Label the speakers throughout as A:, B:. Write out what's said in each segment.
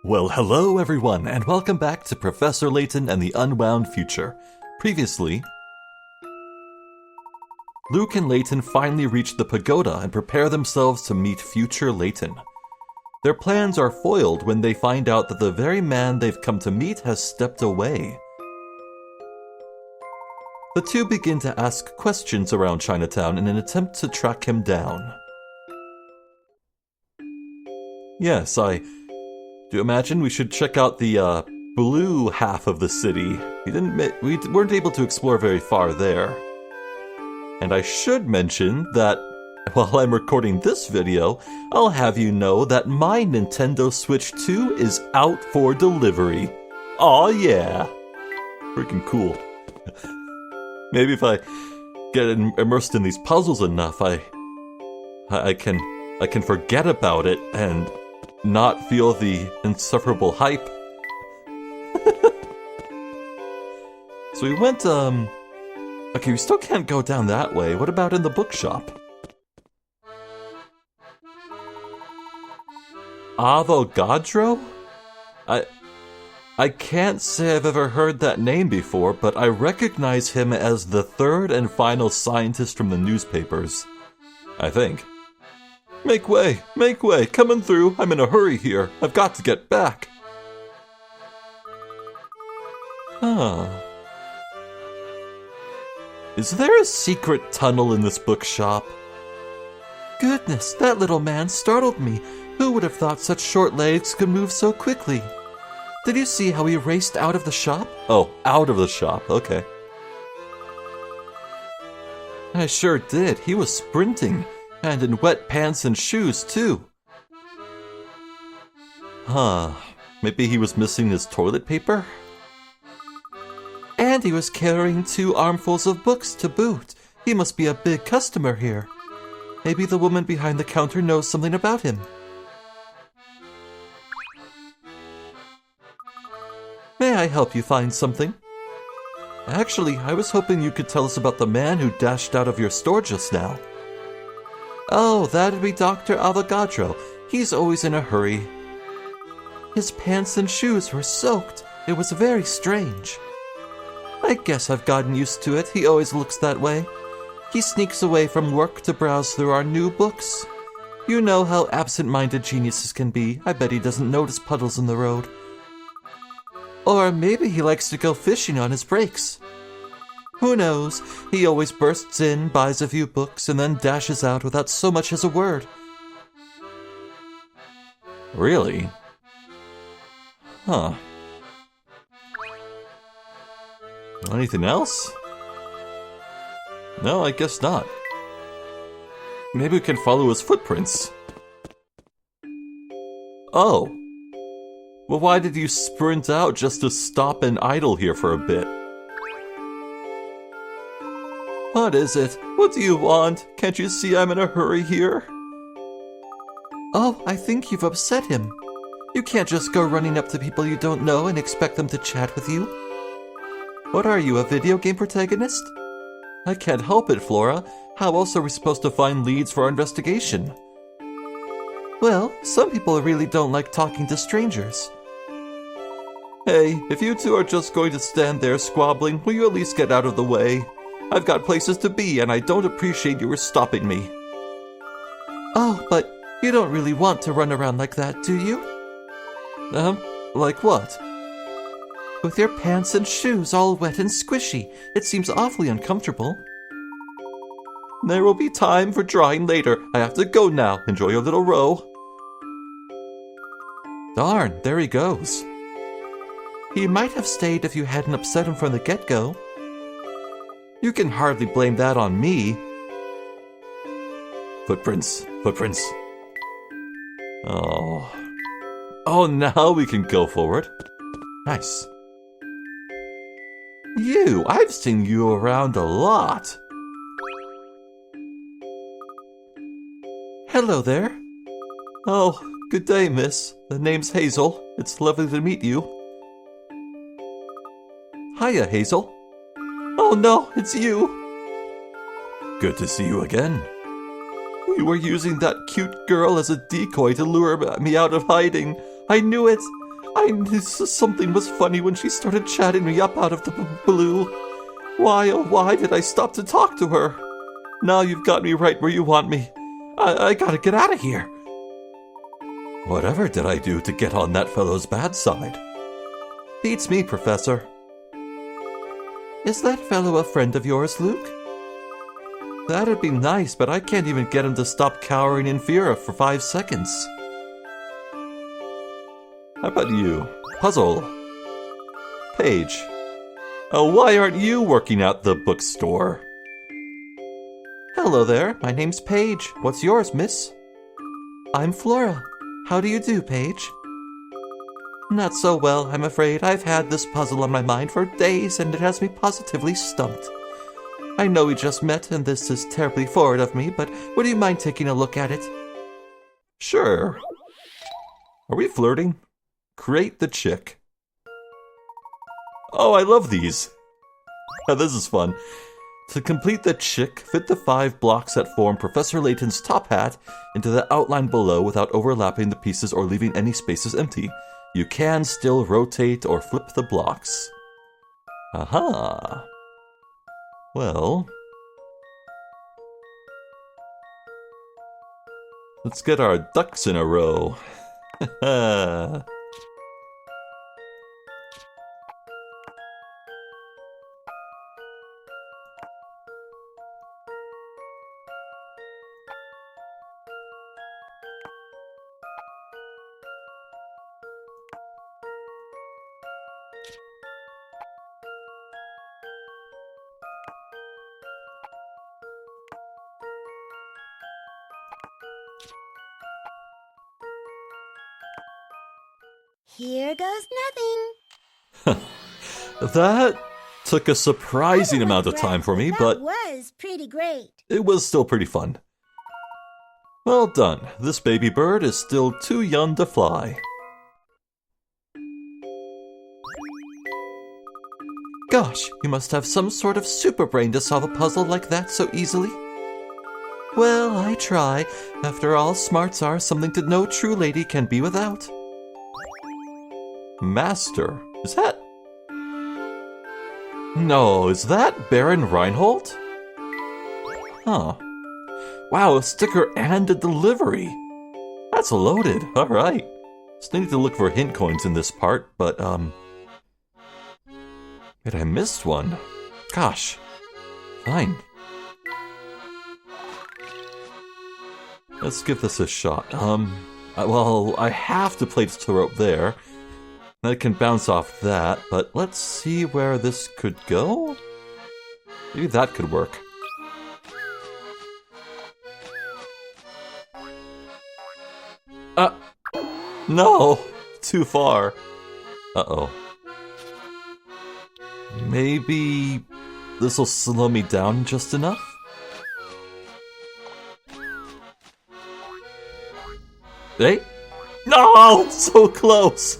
A: Well, hello everyone, and welcome back to Professor Layton and the Unwound Future. Previously, Luke and Layton finally reach the pagoda and prepare themselves to meet future Layton. Their plans are foiled when they find out that the very man they've come to meet has stepped away. The two begin to ask questions around Chinatown in an attempt to track him down. Yes, I do imagine we should check out the blue half of the city. We weren't able to explore very far there. And I should mention that while I'm recording this video, I'll have you know that my Nintendo Switch 2 is out for delivery. Aw yeah! Freaking cool. Maybe if I get immersed in these puzzles enough, I can forget about it and not feel the insufferable hype. So we went, okay, we still can't go down that way. What about in the bookshop? Avogadro? I can't say I've ever heard that name before, but I recognize him as the third and final scientist from the newspapers. I think. Make way! Make way! Coming through! I'm in a hurry here! I've got to get back! Is there a secret tunnel in this bookshop? Goodness, that little man startled me. Who would have thought such short legs could move so quickly? Did you see how he raced out of the shop? Oh, out of the shop, okay. I sure did. He was sprinting. And in wet pants and shoes, too. Maybe he was missing his toilet paper? And he was carrying 2 armfuls of books to boot. He must be a big customer here. Maybe the woman behind the counter knows something about him. May I help you find something? Actually, I was hoping you could tell us about the man who dashed out of your store just now. Oh, that'd be Dr. Avogadro. He's always in a hurry. His pants and shoes were soaked. It was very strange. I guess I've gotten used to it. He always looks that way. He sneaks away from work to browse through our new books. You know how absent-minded geniuses can be. I bet he doesn't notice puddles in the road. Or maybe he likes to go fishing on his breaks. Who knows? He always bursts in, buys a few books, and then dashes out without so much as a word. Really? Huh. Anything else? No, I guess not. Maybe we can follow his footprints. Oh. Well, why did you sprint out just to stop and idle here for a bit? What is it? What do you want? Can't you see I'm in a hurry here? Oh, I think you've upset him. You can't just go running up to people you don't know and expect them to chat with you. What are you, a video game protagonist? I can't help it, Flora. How else are we supposed to find leads for our investigation? Well, some people really don't like talking to strangers. Hey, if you two are just going to stand there squabbling, will you at least get out of the way? I've got places to be, and I don't appreciate you stopping me. Oh, but you don't really want to run around like that, do you? Like what? With your pants and shoes all wet and squishy. It seems awfully uncomfortable. There will be time for drying later. I have to go now. Enjoy your little row. Darn, there he goes. He might have stayed if you hadn't upset him from the get-go. You can hardly blame that on me. Footprints, footprints. Oh, now we can go forward. Nice. I've seen you around a lot. Hello there. Oh, good day, miss. The name's Hazel. It's lovely to meet you. Hiya, Hazel. Oh no, it's you! Good to see you again. You You were using that cute girl as a decoy to lure me out of hiding. I knew it. I knew something was funny when she started chatting me up out of the blue. Why, oh why did I stop to talk to her? Now you've got me right where you want me. I gotta get out of here. Whatever did I do to get on that fellow's bad side? Beats me, Professor. Is that fellow a friend of yours, Luke? That'd be nice, but I can't even get him to stop cowering in fear for 5 seconds. How about you? Puzzle. Paige. Oh, why aren't you working at the bookstore? Hello there, my name's Paige. What's yours, miss? I'm Flora. How do you do, Paige? Not so well, I'm afraid. I've had this puzzle on my mind for days, and it has me positively stumped. I know we just met, and this is terribly forward of me, but would you mind taking a look at it? Sure. Are we flirting? Create the chick. Oh, I love these. Oh, this is fun. To complete the chick, fit the 5 blocks that form Professor Layton's top hat into the outline below without overlapping the pieces or leaving any spaces empty. You can still rotate or flip the blocks. Aha. Well, let's get our ducks in a row.
B: Here goes nothing.
A: That took a surprising amount of time for me, but
B: that was pretty great.
A: It was still pretty fun. Well done. This baby bird is still too young to fly. Gosh, you must have some sort of super brain to solve a puzzle like that so easily. Well, I try. After all, smarts are something that no true lady can be without. Master? Is that... No, is that Baron Reinhold? Huh. Wow, a sticker and a delivery. That's loaded. Alright. Still need to look for hint coins in this part, but, wait, I missed one. Gosh. Fine. Let's give this a shot. Well, I have to place the rope there. I can bounce off that, but let's see where this could go? Maybe that could work. No! Too far. Uh-oh. Maybe this'll slow me down just enough? Hey? No! So close!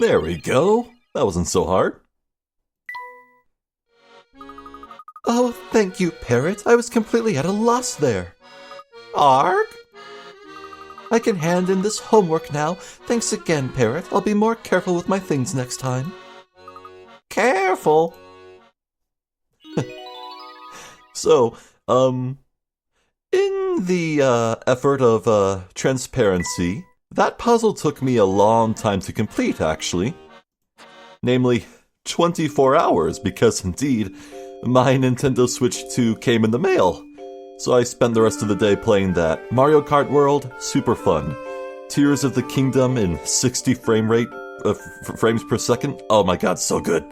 A: There we go. That wasn't so hard. Oh, thank you, Parrot. I was completely at a loss there. Arg? I can hand in this homework now. Thanks again, Parrot. I'll be more careful with my things next time. Careful! So, in the effort of transparency, that puzzle took me a long time to complete, actually. Namely, 24 hours, because indeed, my Nintendo Switch 2 came in the mail. So I spent the rest of the day playing that. Mario Kart World, super fun. Tears of the Kingdom in 60 frame rate, frames per second. Oh my god, so good.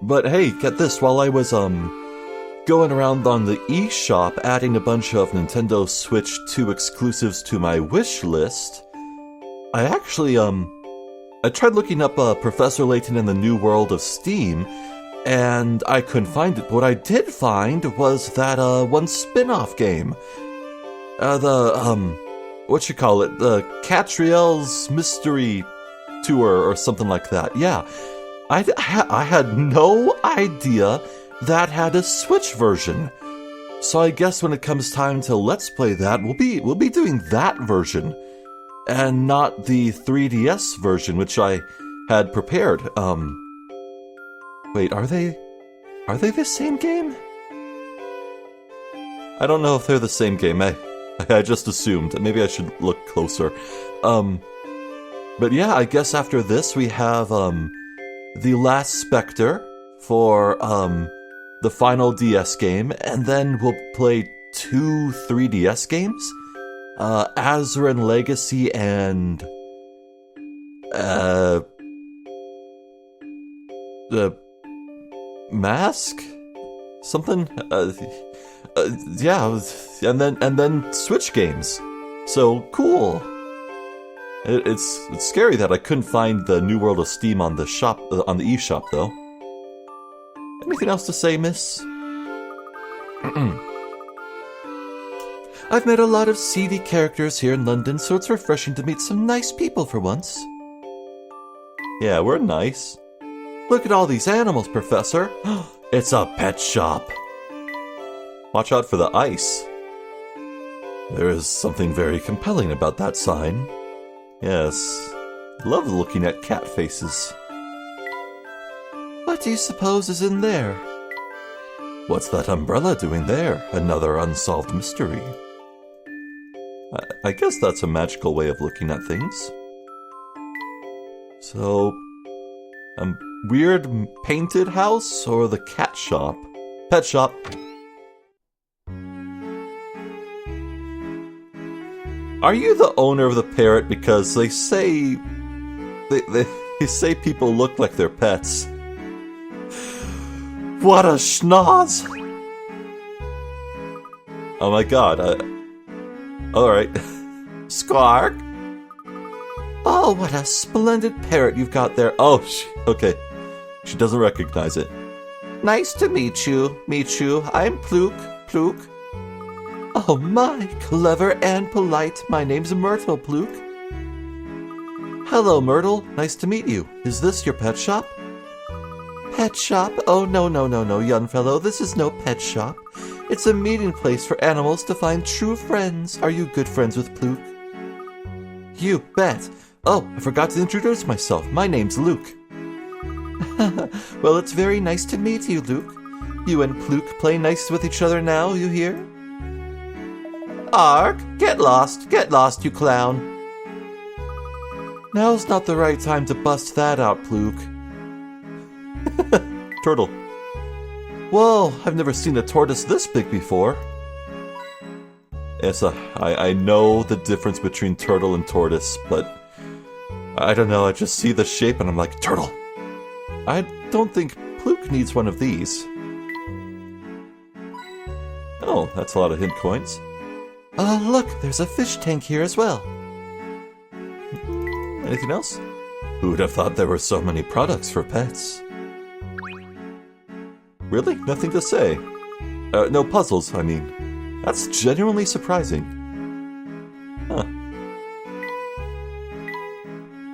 A: But hey, get this, while I was, going around on the eShop adding a bunch of Nintendo Switch 2 exclusives to my wish list, I actually, I tried looking up, Professor Layton in the New World of Steam, and I couldn't find it. What I did find was that, one spin-off game. The Catriel's Mystery tour or something like that. Yeah, I had no idea that had a Switch version. So I guess when it comes time to Let's Play that, we'll be doing that version, and not the 3DS version, which I had prepared. Wait, are they the same game? I don't know if they're the same game. I just assumed. Maybe I should look closer. But yeah, I guess after this we have The Last Spectre for the final DS game, and then we'll play 2 3DS games, Azuran Legacy and the Mask? Something? Yeah, and then Switch games. So cool. It's scary that I couldn't find the New World of Steam on the shop on the eShop though. Anything else to say, miss? I've met a lot of seedy characters here in London, so it's refreshing to meet some nice people for once. Yeah, we're nice. Look at all these animals, Professor. It's a pet shop. Watch out for the ice. There is something very compelling about that sign. Yes, love looking at cat faces. What do you suppose is in there? What's that umbrella doing there? Another unsolved mystery. I guess that's a magical way of looking at things. So, weird painted house or the cat shop? Pet shop. Are you the owner of the parrot? Because they say they say people look like their pets. What a schnoz! Oh my god, alright. Squark? Oh, what a splendid parrot you've got there. Oh, okay. She doesn't recognize it. Nice to meet you. I'm Pluk. Oh my, clever and polite. My name's Myrtle, Pluk. Hello, Myrtle. Nice to meet you. Is this your pet shop? Pet shop? Oh, no, young fellow. This is no pet shop. It's a meeting place for animals to find true friends. Are you good friends with Pluk? You bet. Oh, I forgot to introduce myself. My name's Luke. Well, it's very nice to meet you, Luke. You and Pluk play nice with each other now, you hear? Arg! Get lost, you clown. Now's not the right time to bust that out, Pluk. Turtle. Whoa, I've never seen a tortoise this big before. Yes, I know the difference between turtle and tortoise, but I don't know, I just see the shape and I'm like, turtle. I don't think Pluk needs one of these. Oh, that's a lot of hint coins. Oh, look, there's a fish tank here as well. Anything else? Who would have thought there were so many products for pets? Really? Nothing to say? No puzzles, I mean. That's genuinely surprising. Huh.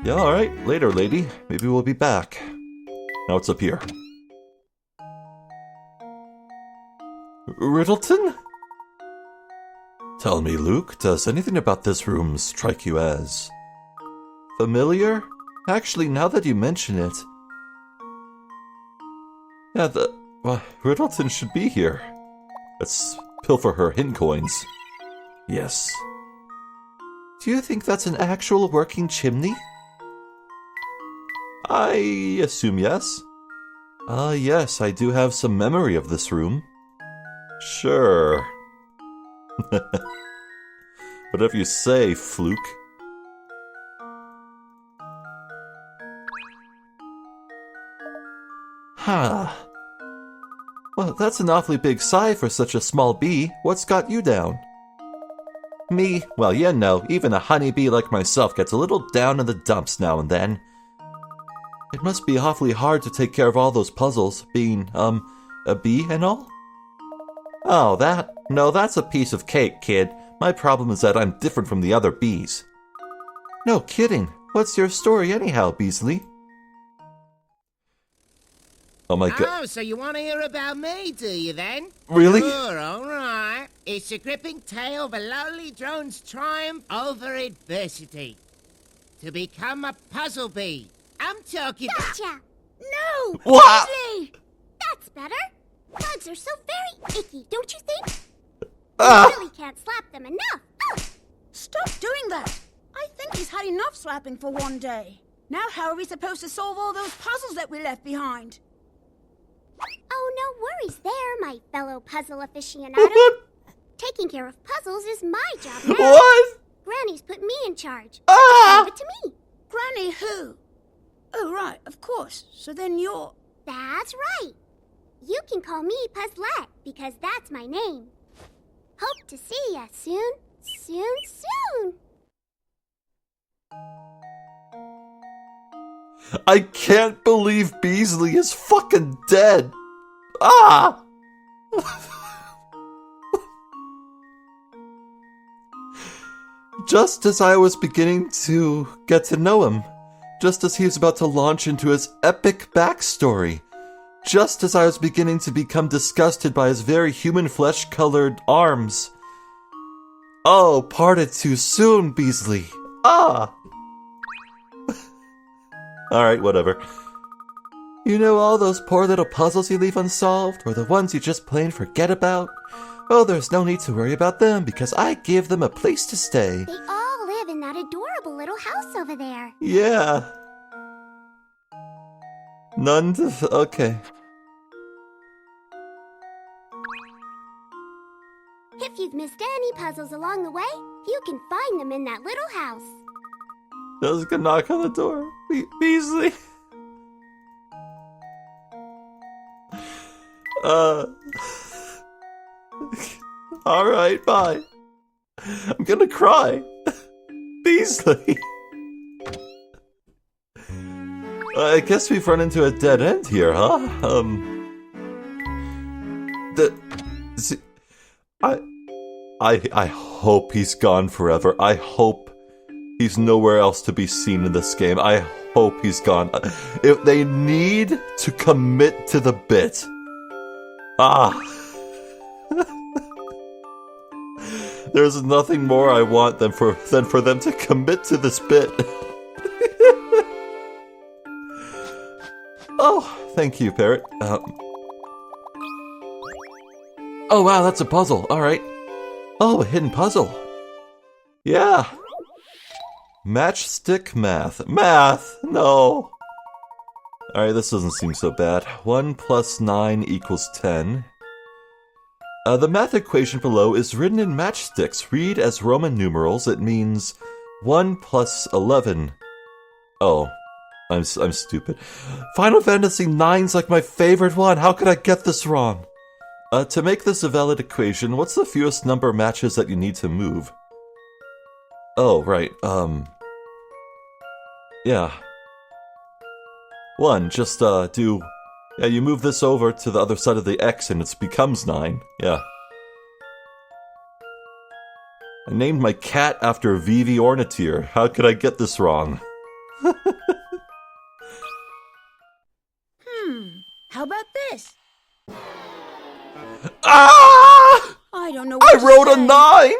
A: Yeah, alright. Later, lady. Maybe we'll be back. Now what's up here? Riddleton? Tell me, Luke, does anything about this room strike you as familiar? Actually, now that you mention it... Yeah, Riddleton should be here. Let's pilfer her hint coins. Yes. Do you think that's an actual working chimney? I assume yes. Yes, I do have some memory of this room. Sure. Whatever you say, Fluke. Ha. Well, that's an awfully big sigh for such a small bee. What's got you down? Me? Well, you know, even a honeybee like myself gets a little down in the dumps now and then. It must be awfully hard to take care of all those puzzles, being, a bee and all? Oh, that? No, that's a piece of cake, kid. My problem is that I'm different from the other bees. No kidding. What's your story anyhow, Beasley? Oh my god.
C: Oh, so you want to hear about me, do you then?
A: Really?
C: Sure, alright. It's a gripping tale of a lowly drone's triumph over adversity. To become a puzzle bee. I'm talking...
B: Gotcha! No!
A: What?
B: Beasley! That's better. Bugs are so very icky, don't you think?
A: Ah!
B: You really can't slap them enough. Ugh.
D: Stop doing that! I think he's had enough slapping for one day. Now how are we supposed to solve all those puzzles that we left behind?
B: Oh, no worries there, my fellow puzzle aficionado. Taking care of puzzles is my job now.
A: What?
B: Granny's put me in charge.
A: Ah!
B: Leave it to me.
D: Granny who? Oh, right, of course. So then you're...
B: That's right. You can call me Puzzlette, because that's my name. Hope to see ya soon, soon, soon.
A: I can't believe Beasley is fucking dead. Ah! Just as I was beginning to get to know him, just as he was about to launch into his epic backstory, just as I was beginning to become disgusted by his very human flesh-colored arms. Oh, parted too soon, Beasley. Ah! Alright, whatever. You know all those poor little puzzles you leave unsolved, or the ones you just plain forget about? Well, there's no need to worry about them, because I give them a place to stay.
B: They all live in that adorable little house over there.
A: Yeah. None to... okay.
B: If you've missed any puzzles along the way, you can find them in that little house.
A: I was gonna knock on the door. Beasley. Alright, bye. I'm gonna cry. Beasley. I guess we've run into a dead end here, huh? I hope he's gone forever. I hope he's nowhere else to be seen in this game. I hope he's gone. If they need to commit to the bit. There's nothing more I want than for them to commit to this bit. Oh, thank you, Parrot. Oh wow, that's a puzzle. Alright. Oh, a hidden puzzle. Yeah. Matchstick math. Math! No! Alright, this doesn't seem so bad. 1 plus 9 equals 10. The math equation below is written in matchsticks. Read as Roman numerals. It means 1 plus 11. Oh, I'm stupid. Final Fantasy IX's like my favorite one. How could I get this wrong? To make this a valid equation, what's the fewest number of matches that you need to move? Oh, right, yeah. 1, just, do... Yeah, you move this over to the other side of the X and it becomes 9. Yeah. I named my cat after Vivi Ornitier. How could I get this wrong?
D: How about this?
A: Ah!
D: I don't know what
A: I wrote a 9!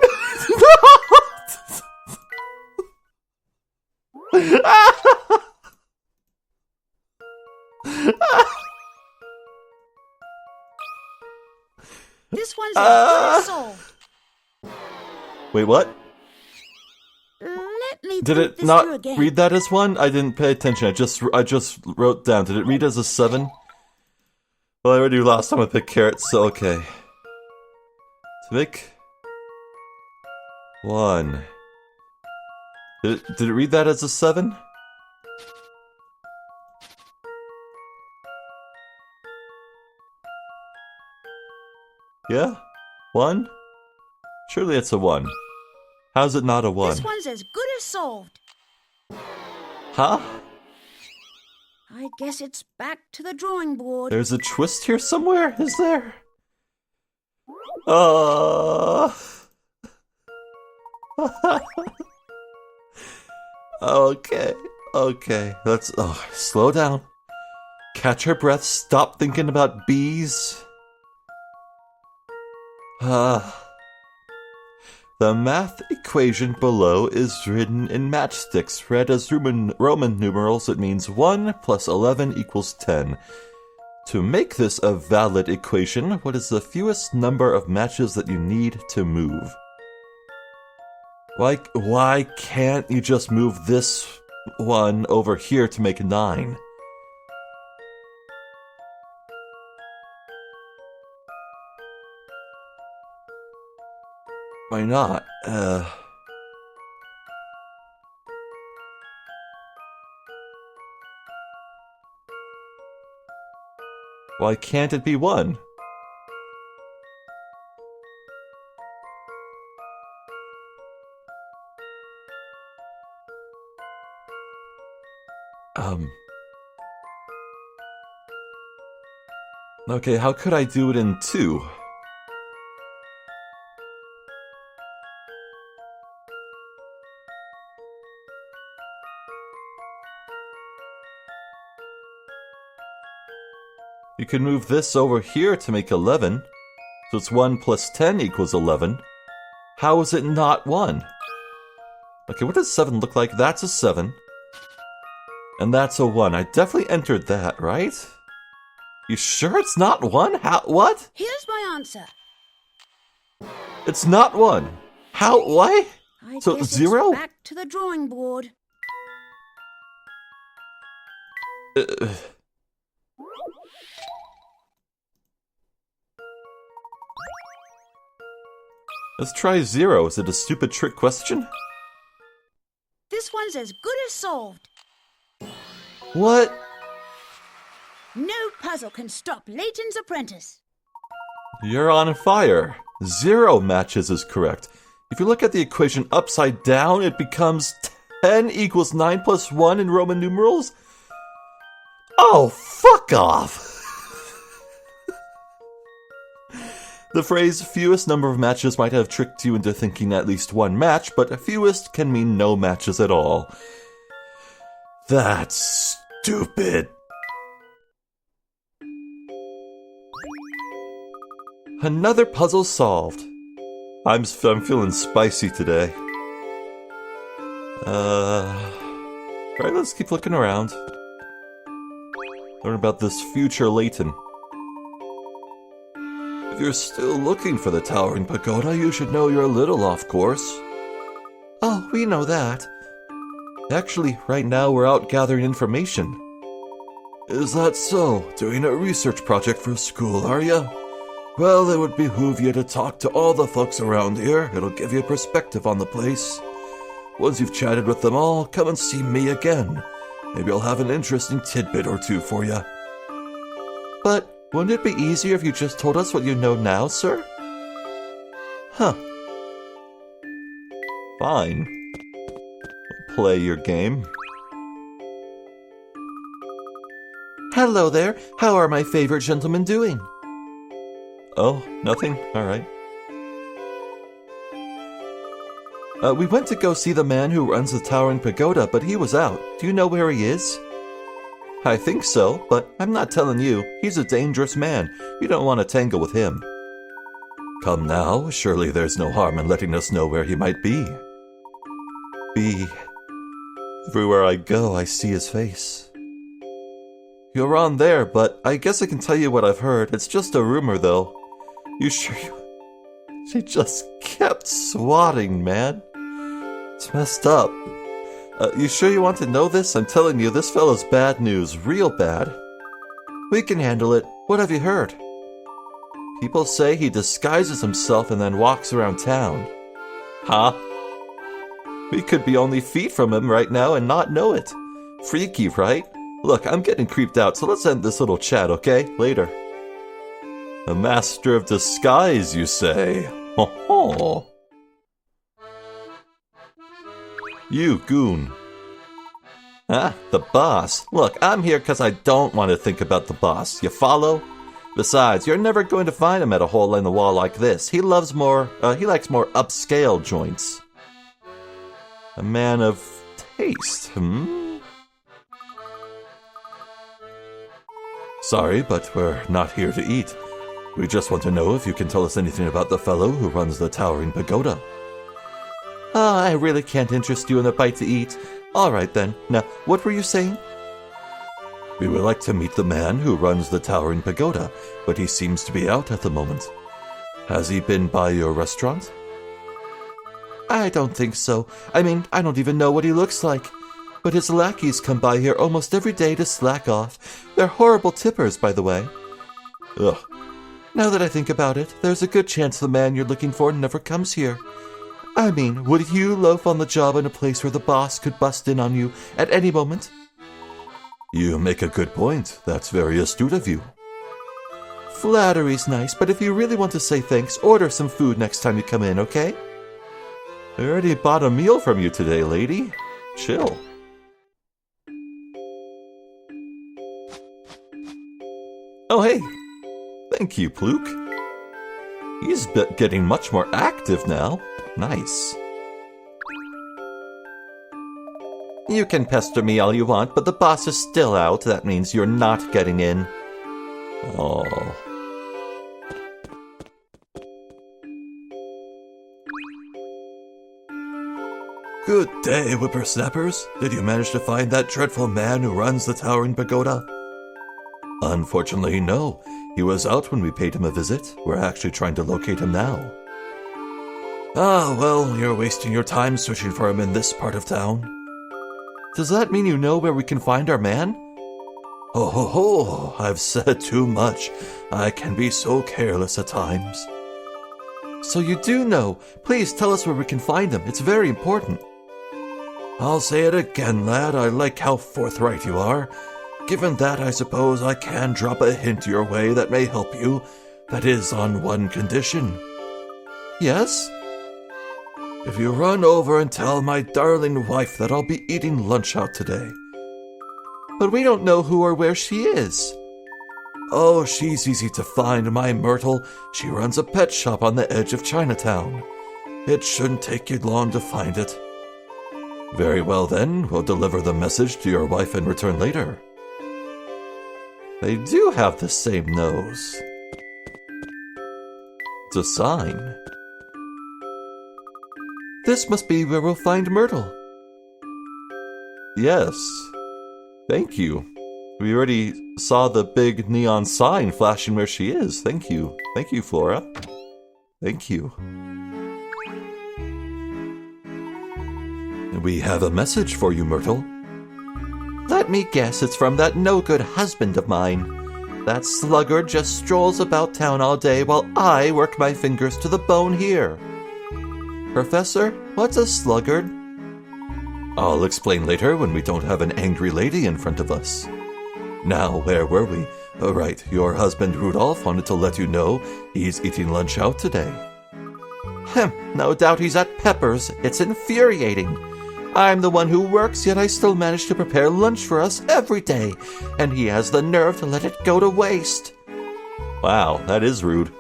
D: This one's as solved.
A: Wait, what?
D: Let me
A: Did
D: put
A: it
D: this
A: not
D: through again.
A: read that as 1? I didn't pay attention. I just wrote down. Did it read as a 7? Well, I already knew last time I picked carrots, so okay. To make 1. Did it read that as a 7? Yeah? 1? Surely it's a 1. How's it not a 1?
D: This one's as good as solved.
A: Huh?
D: I guess it's back to the drawing board.
A: There's a twist here somewhere, is there? Okay. Okay, let's slow down. Catch our breath, stop thinking about bees. The math equation below is written in matchsticks. Read as Roman numerals, it means 1 plus 11 equals 10. To make this a valid equation, what is the fewest number of matches that you need to move? Why can't you just move this one over here to make 9? Why not? Why can't it be 1? Okay, how could I do it in 2? You can move this over here to make 11. So it's 1 plus 10 equals 11. How is it not 1? Okay, what does 7 look like? That's a 7. And that's a 1. I definitely entered that, right? You sure it's not 1? How? What?
D: Here's my answer.
A: It's not 1. How? Why?
D: I
A: So
D: guess
A: 0?
D: It's back to the drawing board. Let's try 0. Is it a stupid trick question? This one's as good as solved.
A: What?
D: No puzzle can stop Layton's apprentice.
A: You're on fire. 0 matches is correct. If you look at the equation upside down, it becomes 10 equals 9 plus 1 in Roman numerals? Oh, fuck off! The phrase fewest number of matches might have tricked you into thinking at least 1 match, but fewest can mean no matches at all. That's stupid. Another puzzle solved. I'm feeling spicy today. Alright, let's keep looking around. Learn about this future Layton. If you're still looking for the towering pagoda, you should know you're a little off course. Oh, we know that. Actually, right now we're out gathering information. Is that so? Doing a research project for school, are you? Well, it would behoove you to talk to all the folks around here. It'll give you a perspective on the place. Once you've chatted with them all, come and see me again. Maybe I'll have an interesting tidbit or two for you. But wouldn't it be easier if you just told us what you know now, sir? Huh. Fine. Play your game. Hello there. How are my favorite gentlemen doing? Oh, nothing? Alright. We went to go see the man who runs the towering pagoda, but he was out. Do you know where he is? I think so, but I'm not telling you. He's a dangerous man. You don't want to tangle with him. Come now, surely there's no harm in letting us know where he might be. Everywhere I go, I see his face. You're on there, but I guess I can tell you what I've heard. It's just a rumor, though. You sure you... She just kept swatting, man. It's messed up. You sure you want to know this? I'm telling you, this fellow's bad news. Real bad. We can handle it. What have you heard? People say he disguises himself and then walks around town. Huh? We could be only feet from him right now and not know it. Freaky, right? Look, I'm getting creeped out, so let's end this little chat, okay? Later. A master of disguise, you say? Ho ho. You, goon. Ah, the boss. Look, I'm here because I don't want to think about the boss. You follow? Besides, you're never going to find him at a hole in the wall like this. He likes more upscale joints. A man of taste, Sorry, but we're not here to eat. We just want to know if you can tell us anything about the fellow who runs the towering pagoda. I really can't interest you in a bite to eat. All right then. Now, what were you saying? We would like to meet the man who runs the towering pagoda, but he seems to be out at the moment. Has he been by your restaurant? I don't think so. I mean, I don't even know what he looks like. But his lackeys come by here almost every day to slack off. They're horrible tippers, by the way. Ugh. Now that I think about it, there's a good chance the man you're looking for never comes here. I mean, would you loaf on the job in a place where the boss could bust in on you at any moment? You make a good point. That's very astute of you. Flattery's nice, but if you really want to say thanks, order some food next time you come in, okay? I already bought a meal from you today, lady. Chill. Oh, hey. Thank you, Pluke. He's getting much more active now. Nice. You can pester me all you want, but the boss is still out. That means you're not getting in. Oh. Good day, whippersnappers. Did you manage to find that dreadful man who runs the towering pagoda? Unfortunately, no. He was out when we paid him a visit. We're actually trying to locate him now. Ah, well, you're wasting your time searching for him in this part of town. Does that mean you know where we can find our man? Oh ho ho, I've said too much. I can be so careless at times. So you do know. Please tell us where we can find him. It's very important. I'll say it again, lad. I like how forthright you are. Given that, I suppose I can drop a hint your way that may help you. That is on one condition. Yes? If you run over and tell my darling wife that I'll be eating lunch out today. But we don't know who or where she is. Oh, she's easy to find, my Myrtle. She runs a pet shop on the edge of Chinatown. It shouldn't take you long to find it. Very well then, we'll deliver the message to your wife and return later. They do have the same nose. It's a sign. This must be where we'll find Myrtle. Yes. Thank you. We already saw the big neon sign flashing where she is. Thank you. Thank you, Flora. Thank you. We have a message for you, Myrtle. Let me guess, it's from that no-good husband of mine. That sluggard just strolls about town all day while I work my fingers to the bone here. Professor, what's a sluggard? I'll explain later when we don't have an angry lady in front of us. Now, where were we? Oh, right, your husband Rudolph wanted to let you know he's eating lunch out today. No doubt he's at Pepper's. It's infuriating. I'm the one who works, yet I still manage to prepare lunch for us every day, and he has the nerve to let it go to waste. Wow, that is rude.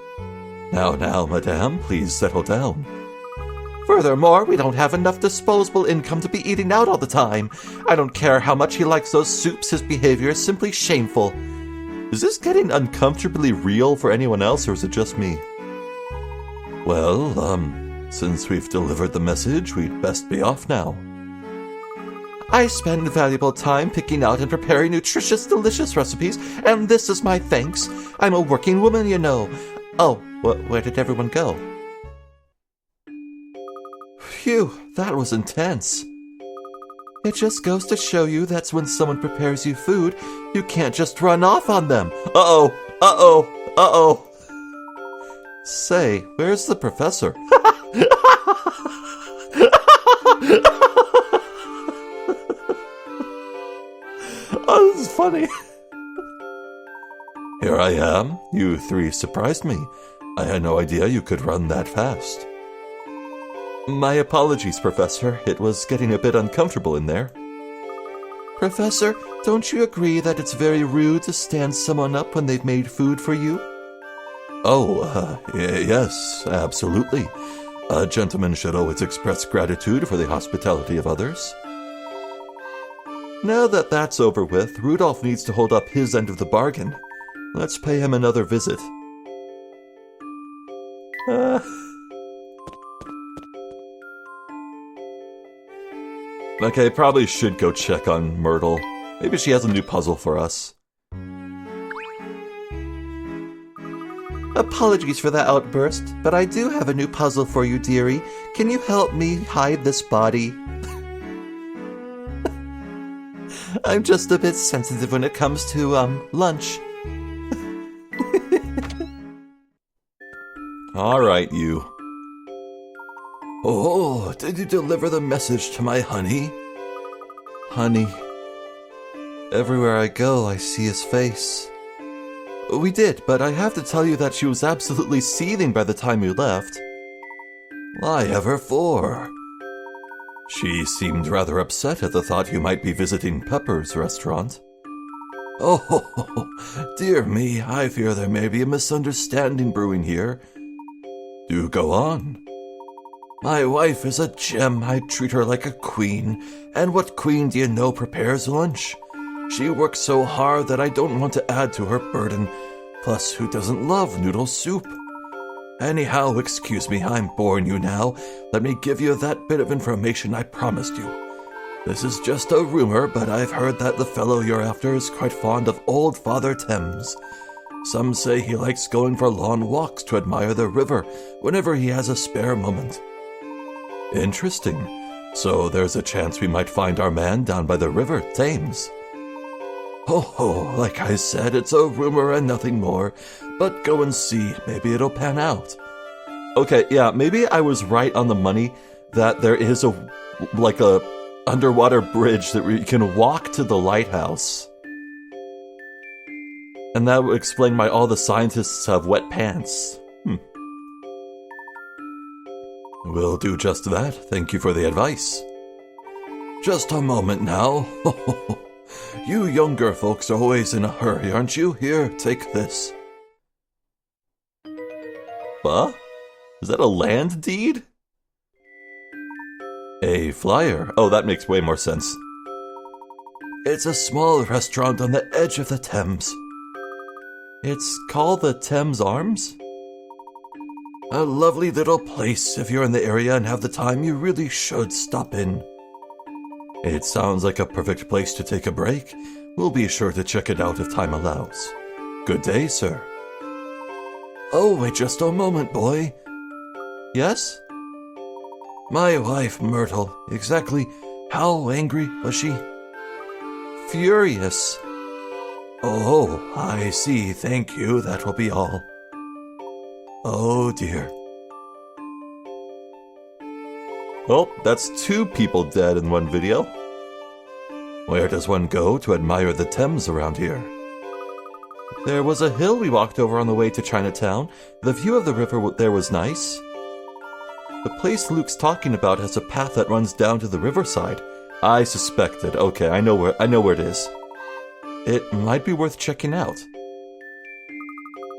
A: Now, madame, please settle down. Furthermore, we don't have enough disposable income to be eating out all the time. I don't care how much he likes those soups, his behavior is simply shameful. Is this getting uncomfortably real for anyone else, or is it just me? Well, since we've delivered the message, we'd best be off now. I spend valuable time picking out and preparing nutritious, delicious recipes, and this is my thanks. I'm a working woman, you know. Oh, where did everyone go? Phew, that was intense. It just goes to show you that's when someone prepares you food, you can't just run off on them. Uh-oh. Say, where's the professor? Oh, this is funny. Here I am. You three surprised me. I had no idea you could run that fast. My apologies, Professor. It was getting a bit uncomfortable in there. Professor, don't you agree that it's very rude to stand someone up when they've made food for you? Yes, absolutely. A gentleman should always express gratitude for the hospitality of others. Now that that's over with, Rudolph needs to hold up his end of the bargain. Let's pay him another visit. Okay, probably should go check on Myrtle. Maybe she has a new puzzle for us. Apologies for that outburst, but I do have a new puzzle for you, dearie. Can you help me hide this body? I'm just a bit sensitive when it comes to, lunch. Alright, you. Oh, did you deliver the message to my honey? Honey. Everywhere I go, I see his face. We did, but I have to tell you that she was absolutely seething by the time you left. Why ever for? She seemed rather upset at the thought you might be visiting Pepper's restaurant. Oh, dear me, I fear there may be a misunderstanding brewing here. Do go on. My wife is a gem. I treat her like a queen. And what queen do you know prepares lunch? She works so hard that I don't want to add to her burden. Plus, who doesn't love noodle soup? Anyhow, excuse me, I'm boring you now. Let me give you that bit of information I promised you. This is just a rumor, but I've heard that the fellow you're after is quite fond of old Father Thames. Some say he likes going for long walks to admire the river whenever he has a spare moment. Interesting. So there's a chance we might find our man down by the river, Thames. Oh, like I said, it's a rumor and nothing more. But go and see, maybe it'll pan out. Okay, yeah, maybe I was right on the money that there is a underwater bridge that we can walk to the lighthouse. And that would explain why all the scientists have wet pants. We'll do just that. Thank you for the advice. Just a moment now. You younger folks are always in a hurry, aren't you? Here, take this. Huh? Is that a land deed? A flyer? Oh, that makes way more sense. It's a small restaurant on the edge of the Thames. It's called the Thames Arms? A lovely little place. If you're in the area and have the time, you really should stop in. It sounds like a perfect place to take a break. We'll be sure to check it out if time allows. Good day, sir. Oh, wait just a moment, boy. Yes? My wife, Myrtle. Exactly how angry was she? Furious. Oh, I see. Thank you. That will be all. Oh, dear. Well, that's 2 people dead in one video. Where does one go to admire the Thames around here? There was a hill we walked over on the way to Chinatown. The view of the river there was nice. The place Luke's talking about has a path that runs down to the riverside. I suspected. Okay, I know where it is. It might be worth checking out.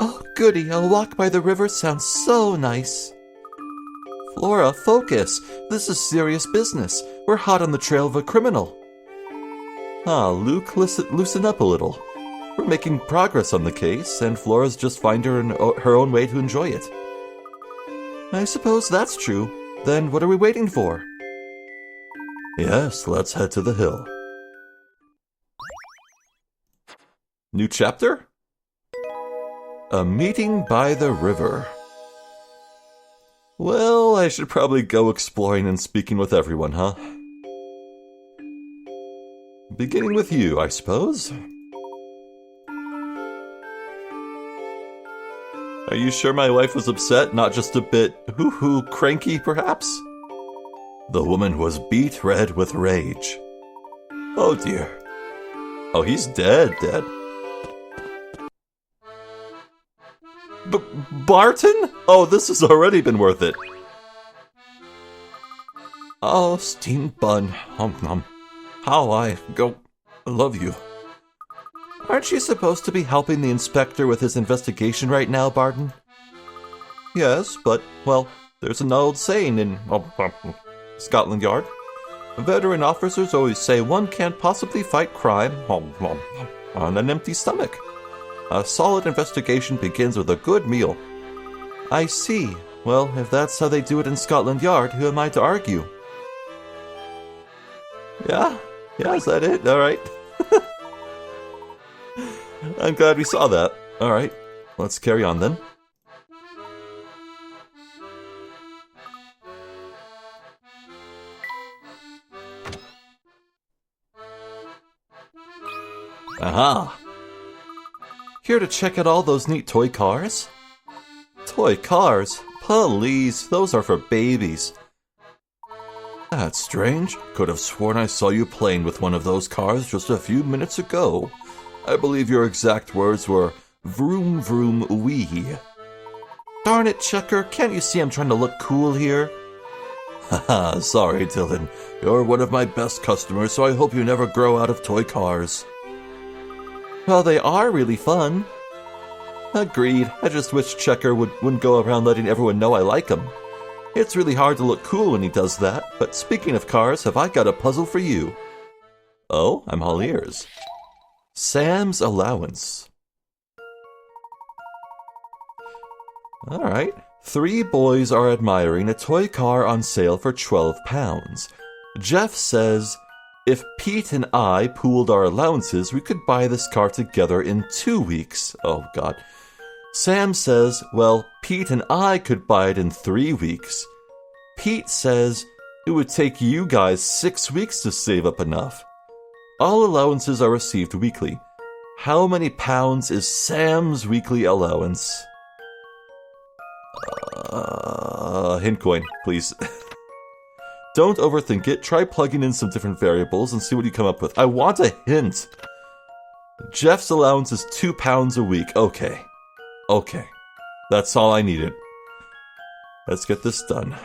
A: Oh, goody, a walk by the river sounds so nice. Flora, focus. This is serious business. We're hot on the trail of a criminal. Luke, loosen up a little. We're making progress on the case, and Flora's just finding her own way to enjoy it. I suppose that's true. Then what are we waiting for? Yes, let's head to the hill. New chapter? A meeting by the river. Well, I should probably go exploring and speaking with everyone, huh? Beginning with you, I suppose. Are you sure my wife was upset, not just a bit hoo-hoo cranky, perhaps? The woman was beet red with rage. Oh dear. Oh, he's dead. Barton? Oh, this has already been worth it. Oh, steamed bun. How I love you. Aren't you supposed to be helping the inspector with his investigation right now, Barton? Yes, but, well, there's an old saying in Scotland Yard. Veteran officers always say one can't possibly fight crime on an empty stomach. A solid investigation begins with a good meal. I see. Well, if that's how they do it in Scotland Yard, who am I to argue? Yeah, is that it? Alright. I'm glad we saw that. Alright, let's carry on then. Aha! Here to check out all those neat toy cars? Toy cars? Please, those are for babies. That's strange. Could have sworn I saw you playing with one of those cars just a few minutes ago. I believe your exact words were, vroom vroom wee. Darn it, Checker, can't you see I'm trying to look cool here? Haha, sorry, Dylan. You're one of my best customers, so I hope you never grow out of toy cars. Well, they are really fun. Agreed. I just wish Checker wouldn't go around letting everyone know I like him. It's really hard to look cool when he does that, but speaking of cars, have I got a puzzle for you? Oh, I'm all ears. Sam's allowance. Alright. 3 boys are admiring a toy car on sale for £12. Jeff says, if Pete and I pooled our allowances, we could buy this car together in 2 weeks. Oh, God. Sam says, well, Pete and I could buy it in 3 weeks. Pete says, it would take you guys 6 weeks to save up enough. All allowances are received weekly. How many pounds is Sam's weekly allowance? Hint coin, please. Don't overthink it. Try plugging in some different variables and see what you come up with. I want a hint. Jeff's allowance is £2 a week. Okay. That's all I needed. Let's get this done.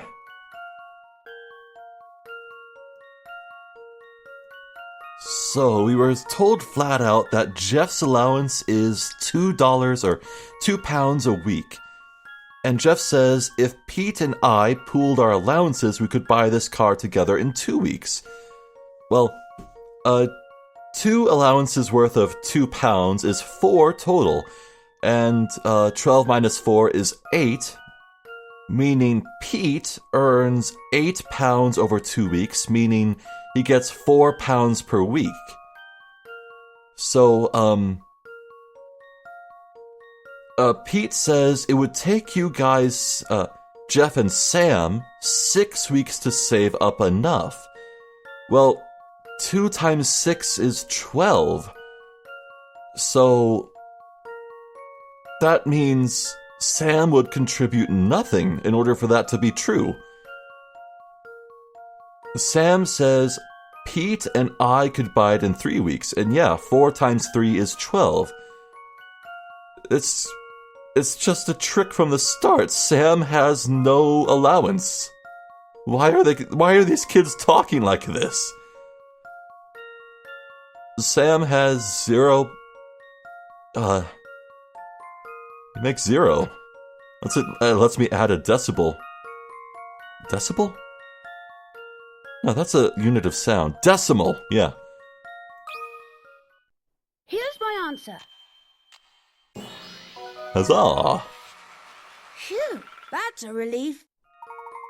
A: So, we were told flat out that Jeff's allowance is $2 or £2 a week. And Jeff says, if Pete and I pooled our allowances, we could buy this car together in 2 weeks. Well, 2 allowances worth of £2 is 4 total. And 12 minus 4 is 8. Meaning Pete earns £8 over 2 weeks, meaning he gets £4 per week. So, Pete says it would take you guys, Jeff and Sam, 6 weeks to save up enough. Well, 2 times 6 is 12. So, that means Sam would contribute nothing in order for that to be true. Sam says Pete and I could buy it in 3 weeks, and yeah, 4 times 3 is 12. It's just a trick from the start. Sam has no allowance. Why are these kids talking like this? Sam has 0. He makes 0. Lets me add a decibel. Decibel? No, that's a unit of sound. Decimal, yeah.
D: Here's my answer.
A: Huzzah!
D: Phew, that's a relief.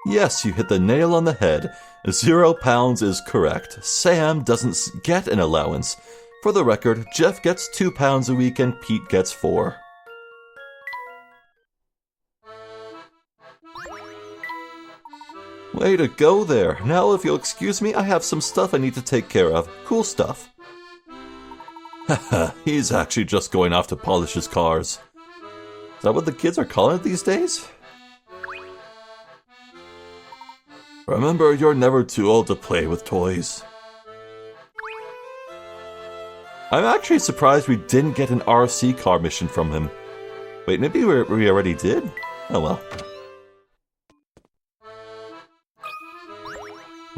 A: Yes, you hit the nail on the head. £0 is correct. Sam doesn't get an allowance. For the record, Jeff gets £2 a week and Pete gets 4. Way to go there. Now, if you'll excuse me, I have some stuff I need to take care of. Cool stuff. Haha, he's actually just going off to polish his cars. Is that what the kids are calling it these days? Remember, you're never too old to play with toys. I'm actually surprised we didn't get an RC car mission from him. Wait, maybe we already did? Oh well.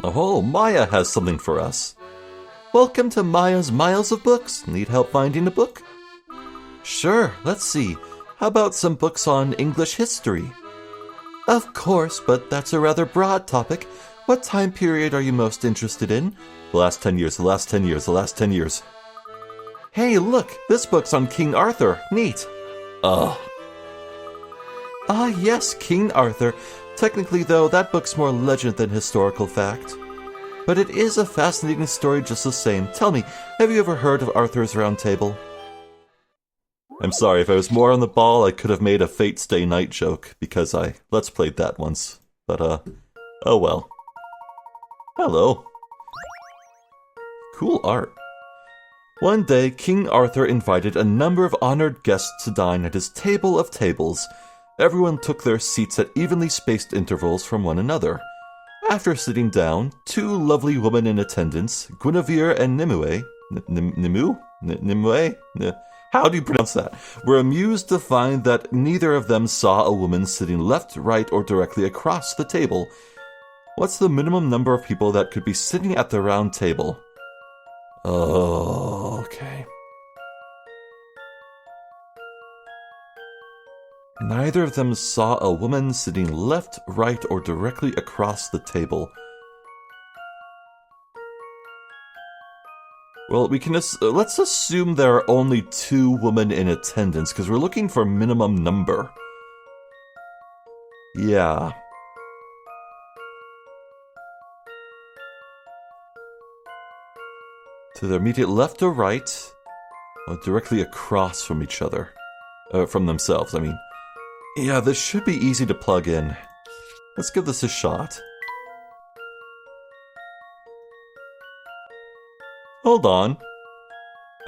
A: Oh, Maya has something for us. Welcome to Maya's Miles of Books. Need help finding a book? Sure, let's see. How about some books on English history? Of course, but that's a rather broad topic. What time period are you most interested in? The last 10 years, the last 10 years, the last 10 years. Hey, look, this book's on King Arthur. Neat. Ugh. Ah, yes, King Arthur. Technically, though, that book's more legend than historical fact. But it is a fascinating story just the same. Tell me, have you ever heard of Arthur's Round Table? I'm sorry, if I was more on the ball, I could have made a Fate Stay Night joke, because I Let's Played that once. But, oh well. Hello. Cool art. One day, King Arthur invited a number of honored guests to dine at his table of tables. Everyone took their seats at evenly spaced intervals from one another. After sitting down, two lovely women in attendance, Guinevere and Nimue, how do you pronounce that? Were amused to find that neither of them saw a woman sitting left, right, or directly across the table. What's the minimum number of people that could be sitting at the round table? Oh, okay. Neither of them saw a woman sitting left, right, or directly across the table. Well, we can let's assume there are only 2 women in attendance, because we're looking for minimum number. Yeah. To their immediate left or right, or directly across from each other. From themselves, I mean. Yeah, this should be easy to plug in. Let's give this a shot. Hold on.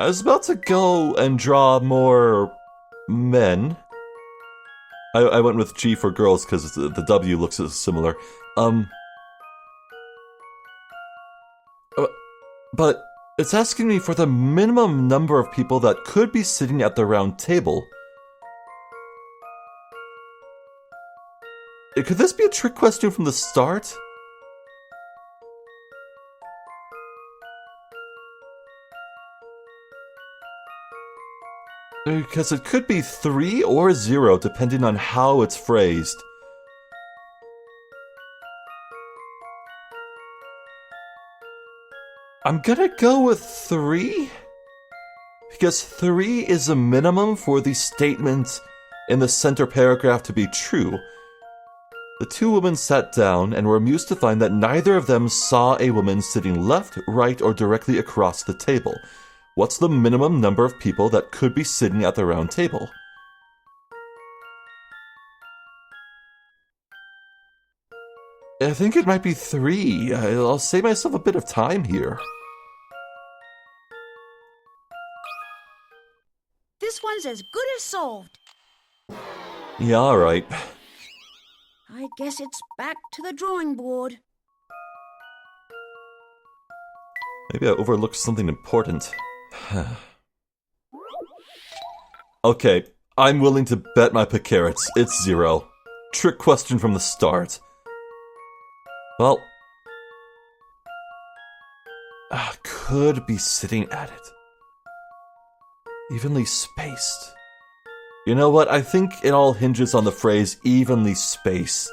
A: I was about to go and draw more men. I went with G for girls because the W looks similar. But it's asking me for the minimum number of people that could be sitting at the round table. Could this be a trick question from the start? Because it could be 3 or 0, depending on how it's phrased. I'm gonna go with 3? Because 3 is a minimum for the statement in the center paragraph to be true. The 2 women sat down and were amused to find that neither of them saw a woman sitting left, right, or directly across the table. What's the minimum number of people that could be sitting at the round table? I think it might be 3. I'll save myself a bit of time here.
D: This one's as good as solved.
A: Yeah, alright.
D: I guess it's back to the drawing board.
A: Maybe I overlooked something important. Okay, I'm willing to bet my carrots. It's 0. Trick question from the start. Well, could be sitting at it. Evenly spaced. You know what? I think it all hinges on the phrase evenly spaced.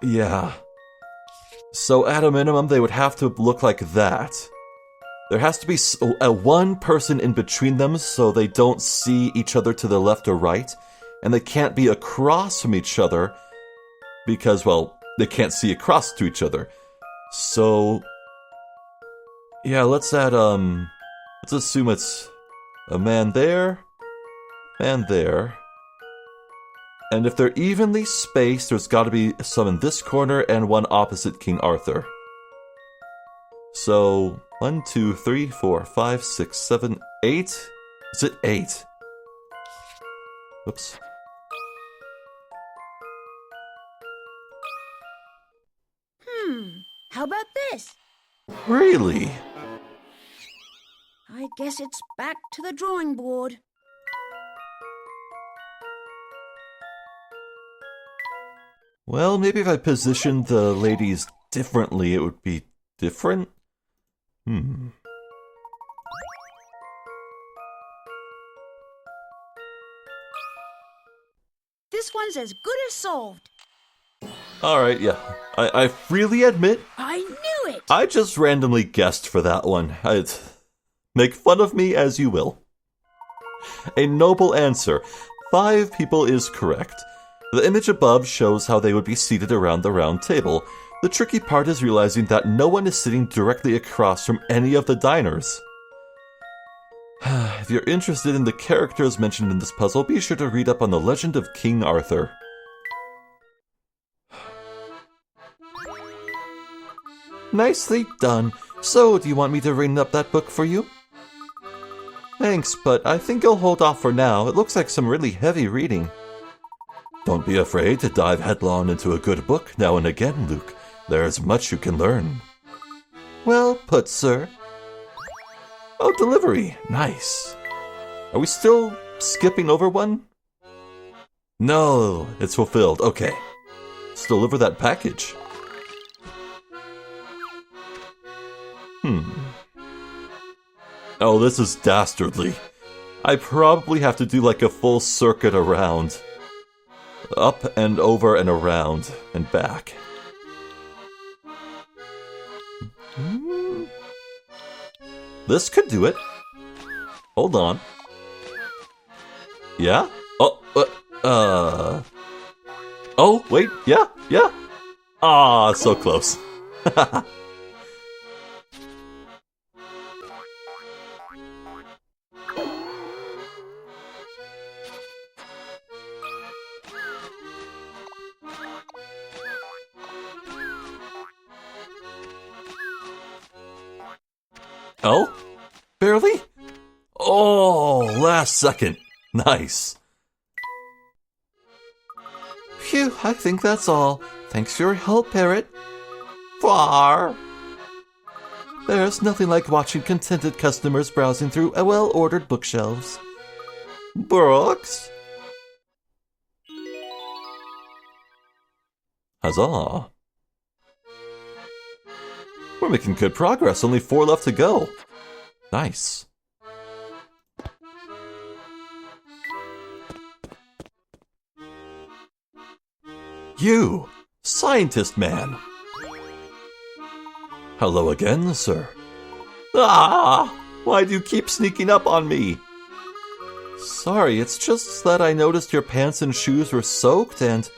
A: Yeah. So at a minimum, they would have to look like that. There has to be a one person in between them so they don't see each other to the left or right, and they can't be across from each other because, well, they can't see across to each other. So, yeah, let's assume it's a man there, and if they're evenly spaced, there's got to be some in this corner and one opposite King Arthur. So, 1, 2, 3, 4, 5, 6, 7, 8? Is it 8? Whoops.
D: How about this?
A: Really?
D: I guess it's back to the drawing board.
A: Well, maybe if I positioned the ladies differently, it would be different?
D: This one's as good as solved.
A: Alright, yeah. I freely admit,
D: I knew it!
A: I just randomly guessed for that one. Make fun of me as you will. A noble answer. 5 people is correct. The image above shows how they would be seated around the round table. The tricky part is realizing that no one is sitting directly across from any of the diners. If you're interested in the characters mentioned in this puzzle, be sure to read up on the legend of King Arthur. Nicely done. So, do you want me to ring up that book for you? Thanks, but I think I'll hold off for now. It looks like some really heavy reading. Don't be afraid to dive headlong into a good book now and again, Luke. There's much you can learn. Well put, sir. Oh, delivery. Nice. Are we still skipping over one? No, it's fulfilled. Okay. Let's deliver that package. Oh, this is dastardly. I probably have to do like a full circuit around. Up and over and around and back. This could do it. Hold on. Yeah? Oh, wait, yeah. Ah, so close. Oh? Barely? Oh, last second. Nice. Phew, I think that's all. Thanks for your help, Parrot. Far. There's nothing like watching contented customers browsing through a well-ordered bookshelves. Brooks? Huzzah. We're making good progress, only 4 left to go. Nice. You, scientist man. Hello again, sir. Ah! Why do you keep sneaking up on me? Sorry, it's just that I noticed your pants and shoes were soaked and...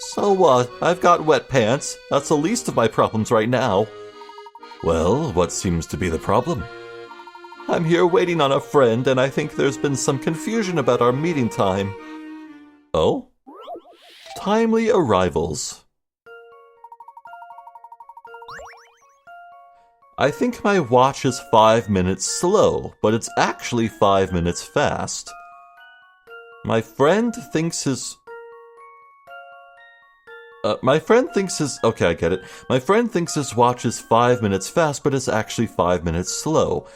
A: So what? I've got wet pants. That's the least of my problems right now. Well, what seems to be the problem? I'm here waiting on a friend, and I think there's been some confusion about our meeting time. Oh? Timely arrivals. I think my watch is 5 minutes slow, but it's actually 5 minutes fast. My friend thinks his... Okay, I get it. My friend thinks his watch is 5 minutes fast, but it's actually 5 minutes slow.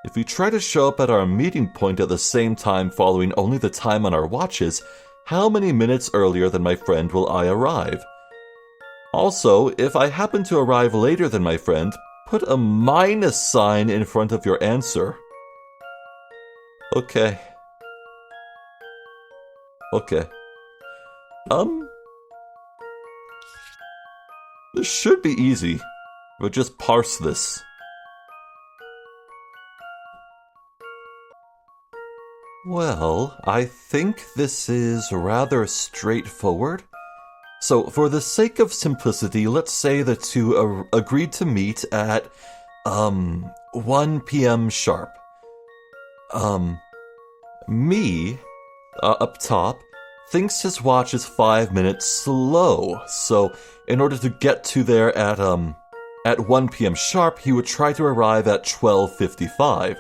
A: If we try to show up at our meeting point at the same time following only the time on our watches, how many minutes earlier than my friend will I arrive? Also, if I happen to arrive later than my friend, put a minus sign in front of your answer. Okay. This should be easy. We'll just parse this. Well, I think this is rather straightforward. So, for the sake of simplicity, let's say the two agreed to meet at, 1 p.m. sharp. Me, up top, thinks his watch is 5 minutes slow, so in order to get to there at 1 p.m. sharp, he would try to arrive at 12:55.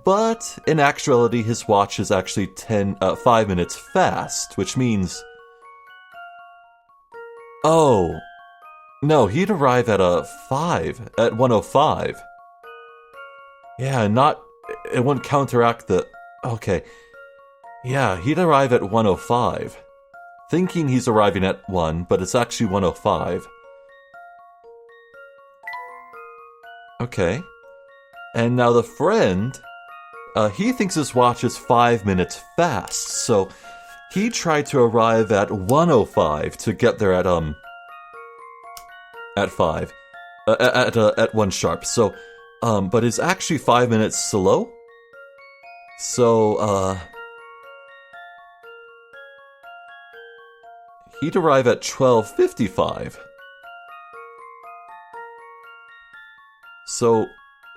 A: But in actuality, his watch is actually 5 minutes fast, which means... Oh, no, he'd arrive at 1:05. Yeah, it wouldn't counteract the... Okay. Yeah, he'd arrive at 1:05. Thinking he's arriving at 1, but it's actually 1:05. Okay. And now the friend, he thinks his watch is 5 minutes fast, so he tried to arrive at 1:05 to get there at 5. At 1 sharp. So, but is actually 5 minutes slow. So, he'd arrive at 12:55. So,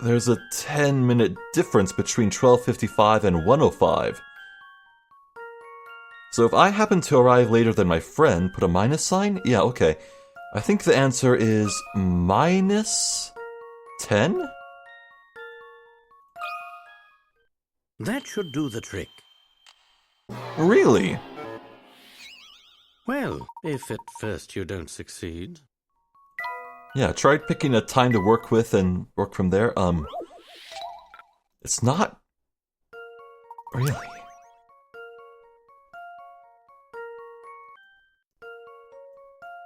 A: there's a 10-minute difference between 12:55 and 1:05. So if I happen to arrive later than my friend, put a minus sign? Yeah, okay. I think the answer is minus 10?
E: That should do the trick.
A: Really?
E: Well, if at first you don't succeed.
A: Yeah, tried picking a time to work with and work from there. It's not... Really?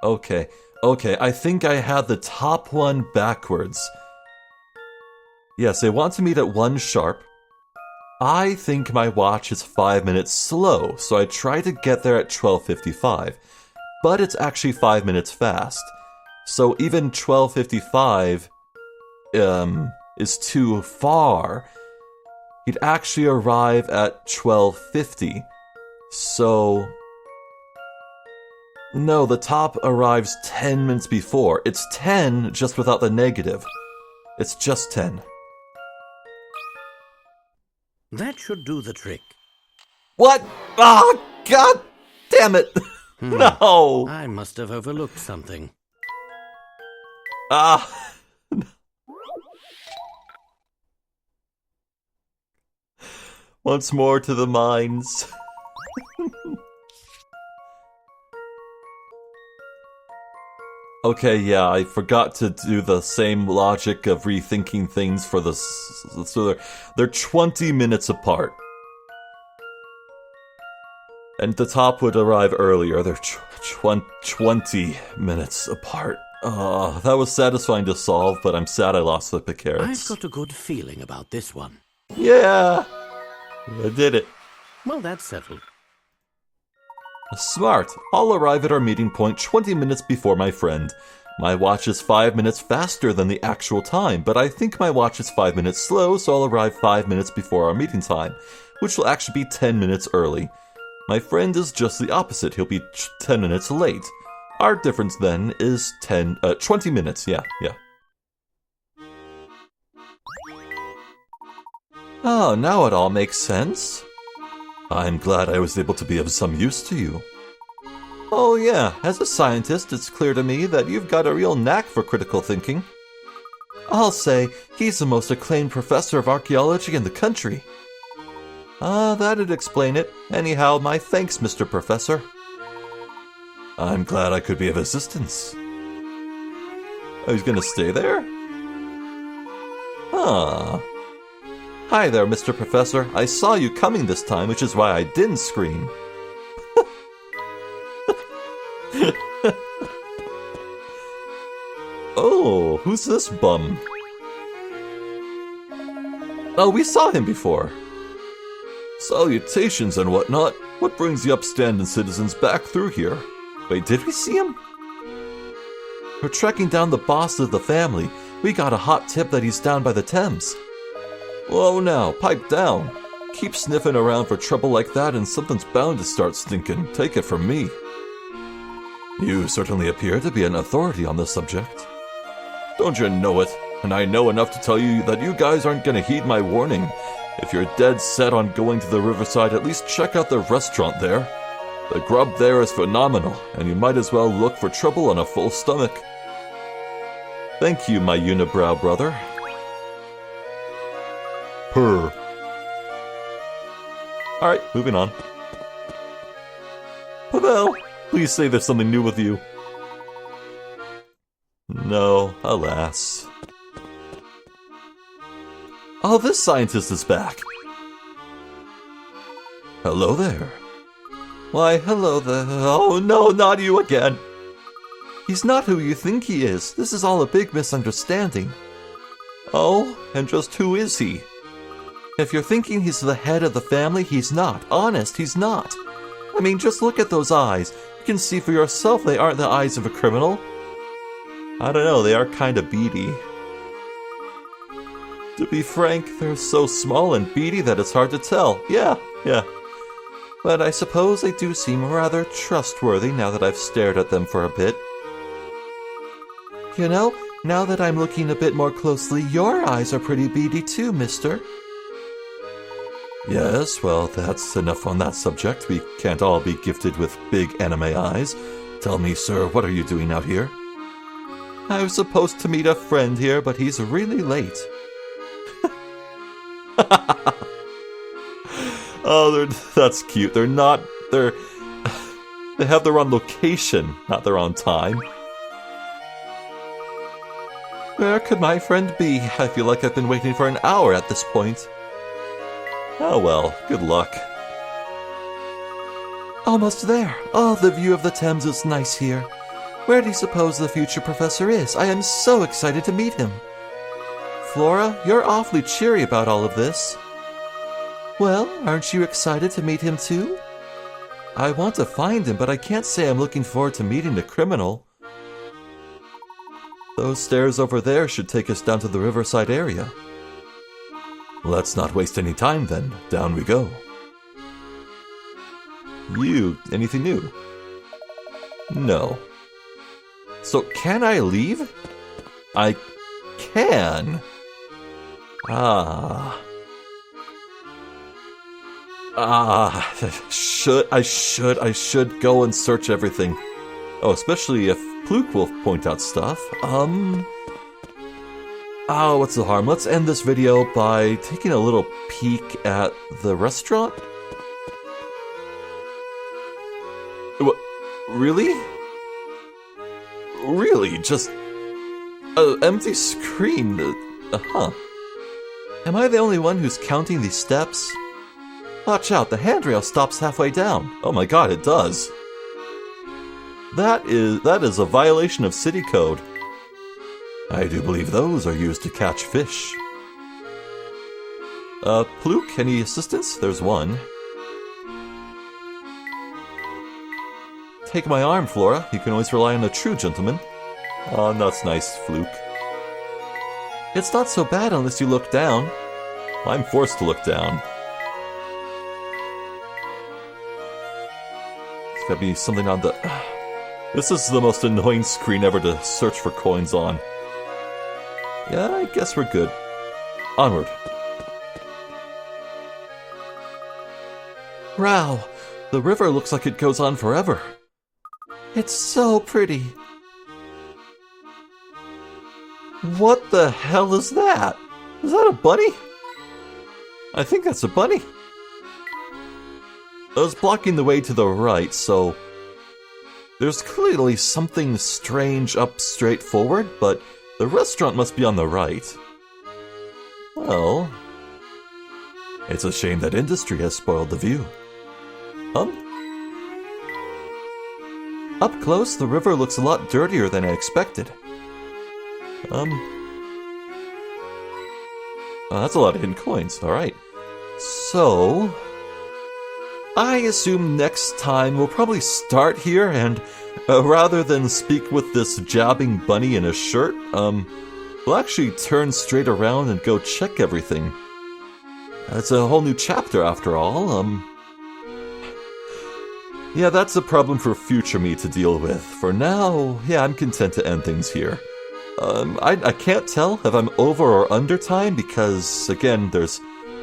A: Okay, I think I had the top one backwards. Yes, they want to meet at 1 sharp. I think my watch is 5 minutes slow, so I try to get there at 12:55. But it's actually 5 minutes fast. So even 12:55 is too far. He'd actually arrive at 12:50. So... No, the top arrives 10 minutes before. It's 10 just without the negative. It's just 10.
E: That should do the trick.
A: What? Oh, god damn it! No!
E: I must have overlooked something.
A: Ah! Once more to the mines. Okay, yeah, I forgot to do the same logic of rethinking things for the... So they're 20 minutes apart. And the top would arrive earlier. They're 20 minutes apart. That was satisfying to solve, but I'm sad I lost the carrots.
E: I've got a good feeling about this one.
A: Yeah! I did it.
E: Well, that's settled.
A: Smart. I'll arrive at our meeting point 20 minutes before my friend. My watch is 5 minutes faster than the actual time, but I think my watch is 5 minutes slow, so I'll arrive 5 minutes before our meeting time, which will actually be 10 minutes early. My friend is just the opposite. He'll be 10 minutes late. Our difference then is 20 minutes. Yeah. Oh, now it all makes sense. I'm glad I was able to be of some use to you. Oh yeah, as a scientist, it's clear to me that you've got a real knack for critical thinking. I'll say he's the most acclaimed professor of archaeology in the country. That'd explain it. Anyhow, my thanks, Mr. Professor. I'm glad I could be of assistance. Oh, he's gonna stay there? Hi there, Mr. Professor. I saw you coming this time, which is why I didn't scream. Oh, who's this bum? Oh, we saw him before. Salutations and whatnot. What brings the upstanding citizens back through here? Wait, did we see him? We're tracking down the boss of the family. We got a hot tip that he's down by the Thames. Whoa now, pipe down. Keep sniffing around for trouble like that and something's bound to start stinking. Take it from me. You certainly appear to be an authority on this subject. Don't you know it? And I know enough to tell you that you guys aren't gonna heed my warning. If you're dead set on going to the riverside, at least check out the restaurant there. The grub there is phenomenal, and you might as well look for trouble on a full stomach. Thank you, my unibrow brother. Purr. Alright, moving on. Pavel, please say there's something new with you. No, alas. Oh, this scientist is back. Hello there. Why, hello there. Oh no, not you again. He's not who you think he is. This is all a big misunderstanding. Oh, and just who is he? If you're thinking he's the head of the family, he's not. Honest, he's not. I mean, just look at those eyes. You can see for yourself they aren't the eyes of a criminal. I don't know, they are kind of beady. To be frank, they're so small and beady that it's hard to tell. Yeah. But I suppose they do seem rather trustworthy now that I've stared at them for a bit. You know, now that I'm looking a bit more closely, your eyes are pretty beady too, mister. Yes, well, that's enough on that subject. We can't all be gifted with big anime eyes. Tell me, sir, what are you doing out here? I was supposed to meet a friend here, but he's really late. Oh, that's cute. They have their own location, not their own time. Where could my friend be? I feel like I've been waiting for an hour at this point. Oh well, good luck. Almost there. Oh, the view of the Thames is nice here. Where do you suppose the future professor is? I am so excited to meet him. Flora, you're awfully cheery about all of this. Well, aren't you excited to meet him too? I want to find him, but I can't say I'm looking forward to meeting the criminal. Those stairs over there should take us down to the riverside area. Let's not waste any time then. Down we go. Anything new? No. So can I leave? I can. I should go and search everything. Oh, especially if Pluke will point out stuff. Oh, what's the harm? Let's end this video by taking a little peek at the restaurant. What? Really? Really? Just an empty screen? Huh. Am I the only one who's counting these steps? Watch out, the handrail stops halfway down. Oh my god, it does. That is a violation of city code. I do believe those are used to catch fish. Pluke, any assistance? There's one. Take my arm, Flora. You can always rely on a true gentleman. Oh, that's nice, Fluke. It's not so bad unless you look down. I'm forced to look down. There's gotta be something on the... This is the most annoying screen ever to search for coins on. Yeah, I guess we're good. Onward. Wow, the river looks like it goes on forever. It's so pretty. What the hell is that? Is that a bunny? I think that's a bunny. I was blocking the way to the right, so... There's clearly something strange up straight forward, but the restaurant must be on the right. Well... It's a shame that industry has spoiled the view. Up close, the river looks a lot dirtier than I expected. That's a lot of hidden coins, alright. So... I assume next time we'll probably start here and, rather than speak with this jabbing bunny in a shirt, we'll actually turn straight around and go check everything. It's a whole new chapter after all, Yeah, that's a problem for future me to deal with. For now, yeah, I'm content to end things here. I can't tell if I'm over or under time because, again, there's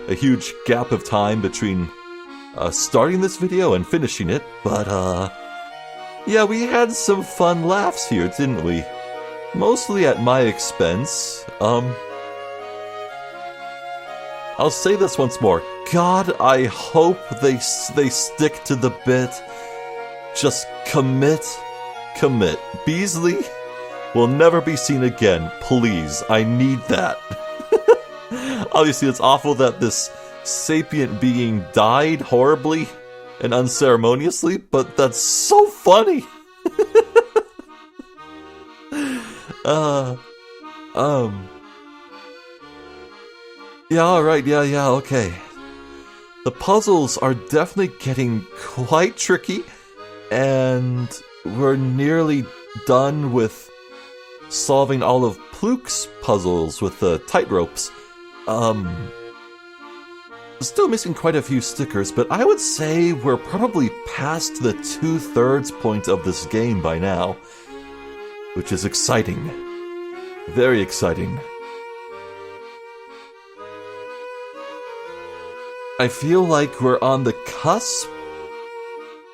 A: a huge gap of time between starting this video and finishing it, but, yeah, we had some fun laughs here, didn't we? Mostly at my expense. I'll say this once more. God, I hope they stick to the bit. Just commit. Beasley will never be seen again. Please, I need that. Obviously, it's awful that this sapient being died horribly and unceremoniously, but that's so funny. Yeah, alright, yeah, okay. The puzzles are definitely getting quite tricky, and we're nearly done with solving all of Pluk's puzzles with the tightropes. Still missing quite a few stickers, but I would say we're probably past the 2/3 point of this game by now, which is exciting. Very exciting. I feel like we're on the cusp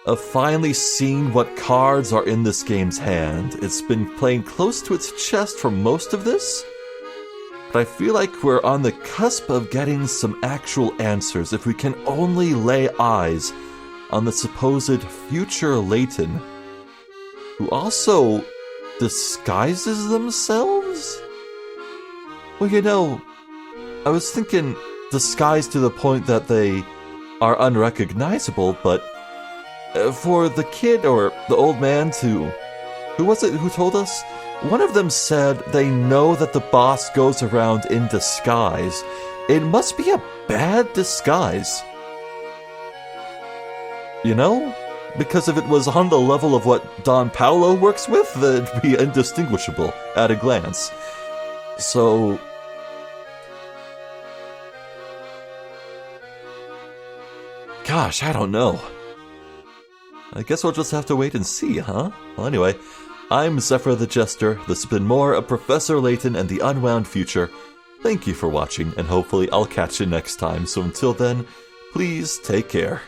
A: of finally seeing what cards are in this game's hand. It's been playing close to its chest for most of this, but I feel like we're on the cusp of getting some actual answers if we can only lay eyes on the supposed future Layton, who also disguises themselves? Well, you know, I was thinking disguised to the point that they are unrecognizable, but for the kid or the old man to... Who was it who told us? One of them said they know that the boss goes around in disguise. It must be a bad disguise. You know? Because if it was on the level of what Don Paolo works with, then it'd be indistinguishable at a glance. So... Gosh, I don't know. I guess we'll just have to wait and see, huh? Well, anyway, I'm Zephyr the Jester. This has been more of Professor Layton and the Unwound Future. Thank you for watching, and hopefully I'll catch you next time. So until then, please take care.